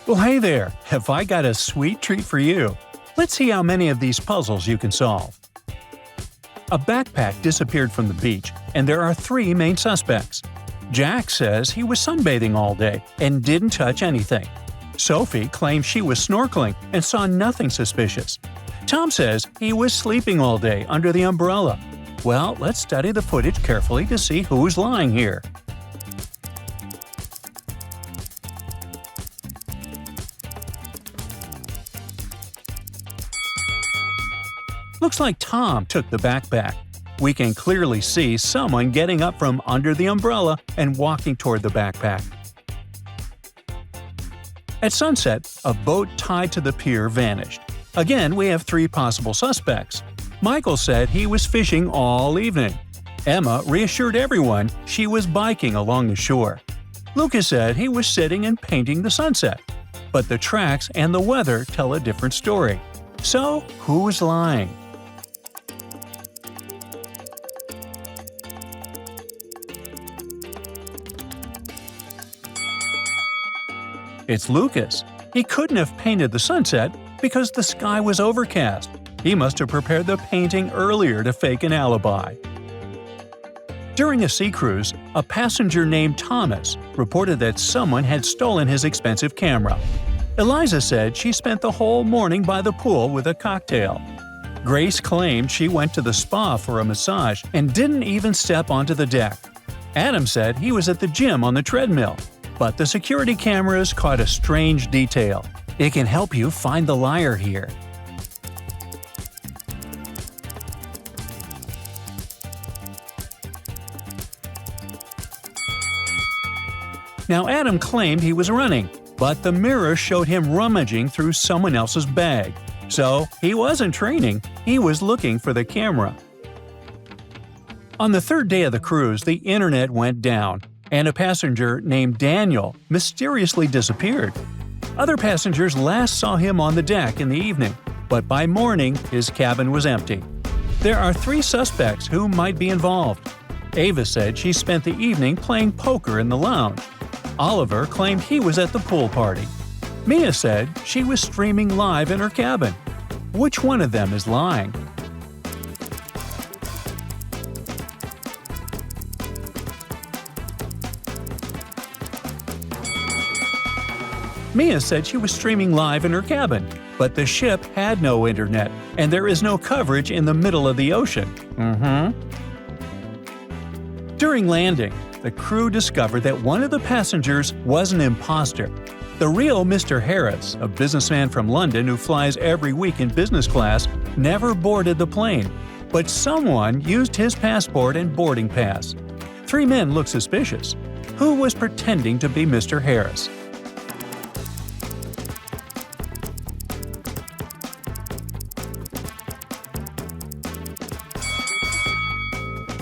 Well, hey there! Have I got a sweet treat for you? Let's see how many of these puzzles you can solve. A backpack disappeared from the beach, and there are 3 main suspects. Jack says he was sunbathing all day and didn't touch anything. Sophie claims she was snorkeling and saw nothing suspicious. Tom says he was sleeping all day under the umbrella. Well, let's study the footage carefully to see who's lying here. Looks like Tom took the backpack. We can clearly see someone getting up from under the umbrella and walking toward the backpack. At sunset, a boat tied to the pier vanished. Again, we have 3 possible suspects. Michael said he was fishing all evening. Emma reassured everyone she was biking along the shore. Lucas said he was sitting and painting the sunset. But the tracks and the weather tell a different story. So, who is lying? It's Lucas. He couldn't have painted the sunset because the sky was overcast. He must have prepared the painting earlier to fake an alibi. During a sea cruise, a passenger named Thomas reported that someone had stolen his expensive camera. Eliza said she spent the whole morning by the pool with a cocktail. Grace claimed she went to the spa for a massage and didn't even step onto the deck. Adam said he was at the gym on the treadmill. But the security cameras caught a strange detail. It can help you find the liar here. Now Adam claimed he was running, but the mirror showed him rummaging through someone else's bag. So he wasn't training, he was looking for the camera. On the 3rd day of the cruise, the internet went down, and a passenger named Daniel mysteriously disappeared. Other passengers last saw him on the deck in the evening, but by morning his cabin was empty. There are 3 suspects who might be involved. Ava said she spent the evening playing poker in the lounge. Oliver claimed he was at the pool party. Mia said she was streaming live in her cabin. Which one of them is lying? Mia said she was streaming live in her cabin, but the ship had no internet, and there is no coverage in the middle of the ocean. During landing, the crew discovered that one of the passengers was an imposter. The real Mr. Harris, a businessman from London who flies every week in business class, never boarded the plane, but someone used his passport and boarding pass. 3 men looked suspicious. Who was pretending to be Mr. Harris?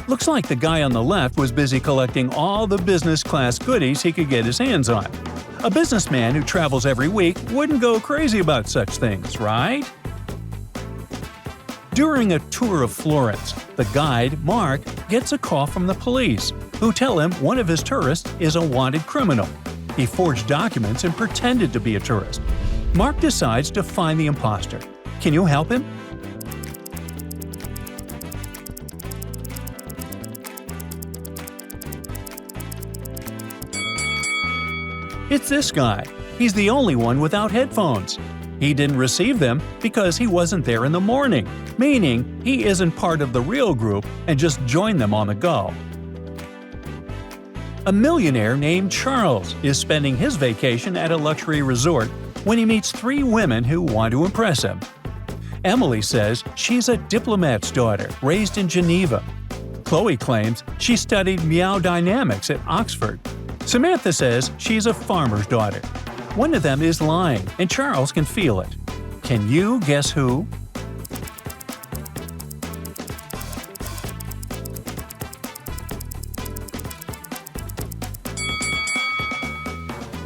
Looks like the guy on the left was busy collecting all the business class goodies he could get his hands on. A businessman who travels every week wouldn't go crazy about such things, right? During a tour of Florence, the guide, Mark, gets a call from the police, who tell him one of his tourists is a wanted criminal. He forged documents and pretended to be a tourist. Mark decides to find the imposter. Can you help him? It's this guy. He's the only one without headphones. He didn't receive them because he wasn't there in the morning, meaning he isn't part of the real group and just joined them on the go. A millionaire named Charles is spending his vacation at a luxury resort when he meets 3 women who want to impress him. Emily says she's a diplomat's daughter raised in Geneva. Chloe claims she studied meow dynamics at Oxford. Samantha says she's a farmer's daughter. One of them is lying, and Charles can feel it. Can you guess who?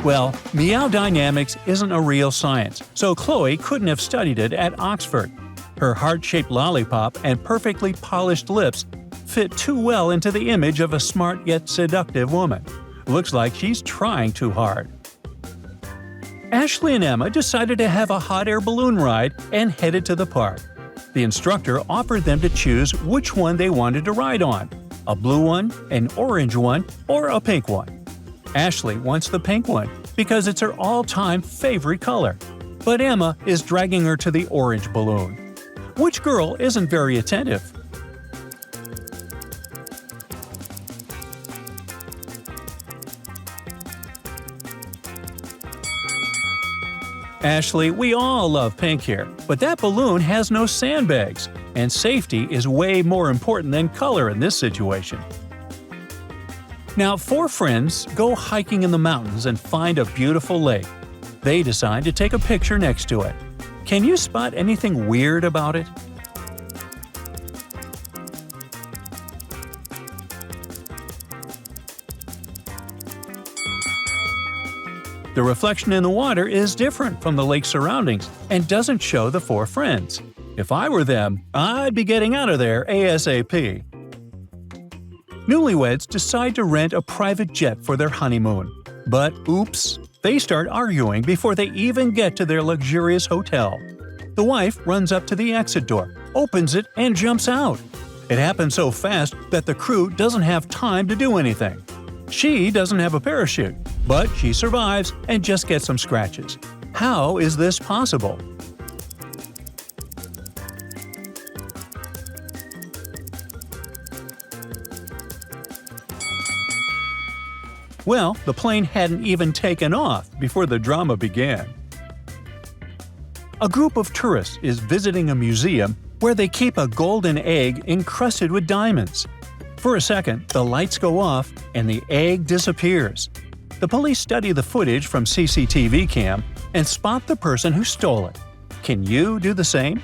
Well, meow dynamics isn't a real science, so Chloe couldn't have studied it at Oxford. Her heart-shaped lollipop and perfectly polished lips fit too well into the image of a smart yet seductive woman. Looks like she's trying too hard. Ashley and Emma decided to have a hot air balloon ride and headed to the park. The instructor offered them to choose which one they wanted to ride on – a blue one, an orange one, or a pink one. Ashley wants the pink one because it's her all-time favorite color, but Emma is dragging her to the orange balloon. Which girl isn't very attentive? Ashley, we all love pink here, but that balloon has no sandbags, and safety is way more important than color in this situation. Now, 4 friends go hiking in the mountains and find a beautiful lake. They decide to take a picture next to it. Can you spot anything weird about it? The reflection in the water is different from the lake's surroundings and doesn't show the 4 friends. If I were them, I'd be getting out of there ASAP. Newlyweds decide to rent a private jet for their honeymoon. But oops, they start arguing before they even get to their luxurious hotel. The wife runs up to the exit door, opens it, and jumps out. It happens so fast that the crew doesn't have time to do anything. She doesn't have a parachute, but she survives and just gets some scratches. How is this possible? Well, the plane hadn't even taken off before the drama began. A group of tourists is visiting a museum where they keep a golden egg encrusted with diamonds. For a second, the lights go off and the egg disappears. The police study the footage from CCTV cam and spot the person who stole it. Can you do the same?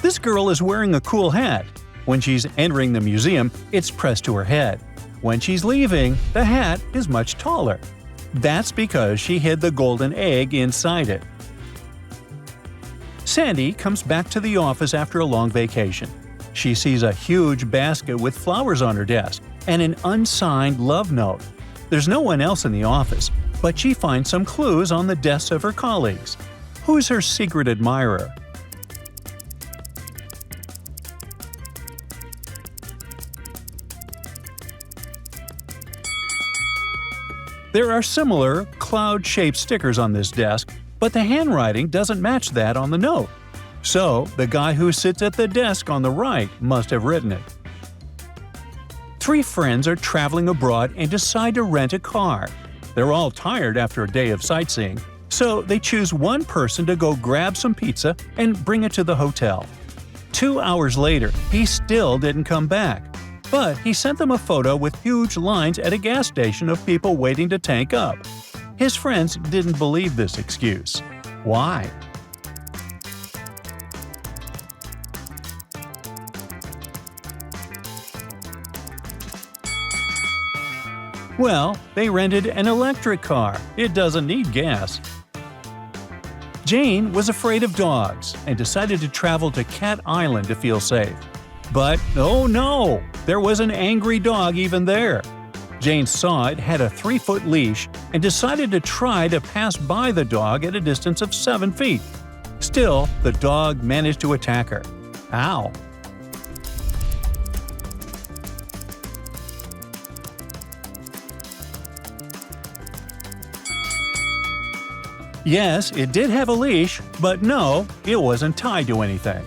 This girl is wearing a cool hat. When she's entering the museum, it's pressed to her head. When she's leaving, the hat is much taller. That's because she hid the golden egg inside it. Sandy comes back to the office after a long vacation. She sees a huge basket with flowers on her desk and an unsigned love note. There's no one else in the office, but she finds some clues on the desks of her colleagues. Who's her secret admirer? There are similar, cloud-shaped stickers on this desk, but the handwriting doesn't match that on the note. So, the guy who sits at the desk on the right must have written it. 3 friends are traveling abroad and decide to rent a car. They're all tired after a day of sightseeing, so they choose one person to go grab some pizza and bring it to the hotel. 2 hours later, he still didn't come back. But he sent them a photo with huge lines at a gas station of people waiting to tank up. His friends didn't believe this excuse. Why? Well, they rented an electric car. It doesn't need gas. Jane was afraid of dogs and decided to travel to Cat Island to feel safe. But oh no! There was an angry dog even there. Jane saw it had a 3-foot leash and decided to try to pass by the dog at a distance of 7 feet. Still, the dog managed to attack her. How? Yes, it did have a leash, but no, it wasn't tied to anything.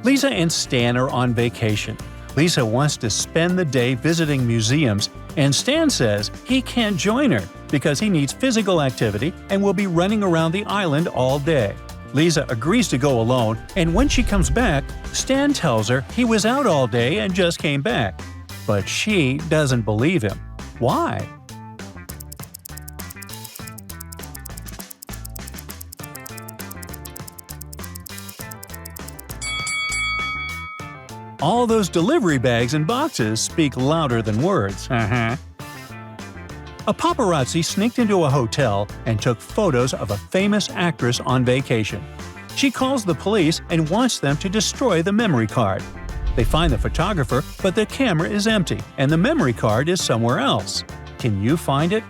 Lisa and Stan are on vacation. Lisa wants to spend the day visiting museums, and Stan says he can't join her because he needs physical activity and will be running around the island all day. Lisa agrees to go alone, and when she comes back, Stan tells her he was out all day and just came back. But she doesn't believe him. Why? All those delivery bags and boxes speak louder than words. A paparazzi sneaked into a hotel and took photos of a famous actress on vacation. She calls the police and wants them to destroy the memory card. They find the photographer, but the camera is empty and the memory card is somewhere else. Can you find it?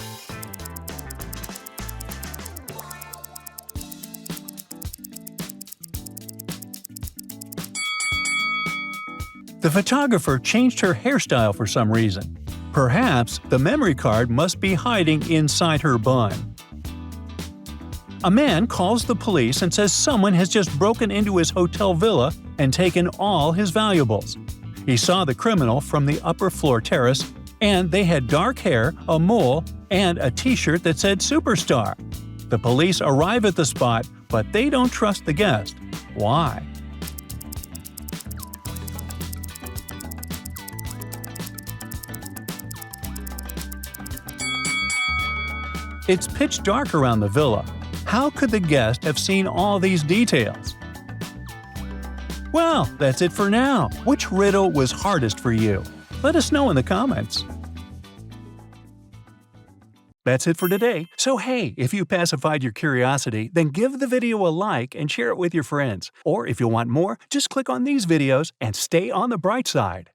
The photographer changed her hairstyle for some reason. Perhaps the memory card must be hiding inside her bun. A man calls the police and says someone has just broken into his hotel villa and taken all his valuables. He saw the criminal from the upper floor terrace, and they had dark hair, a mole, and a t-shirt that said Superstar. The police arrive at the spot, but they don't trust the guest. Why? It's pitch dark around the villa. How could the guest have seen all these details? Well, that's it for now. Which riddle was hardest for you? Let us know in the comments. That's it for today. So hey, if you pacified your curiosity, then give the video a like and share it with your friends. Or if you want more, just click on these videos and stay on the bright side.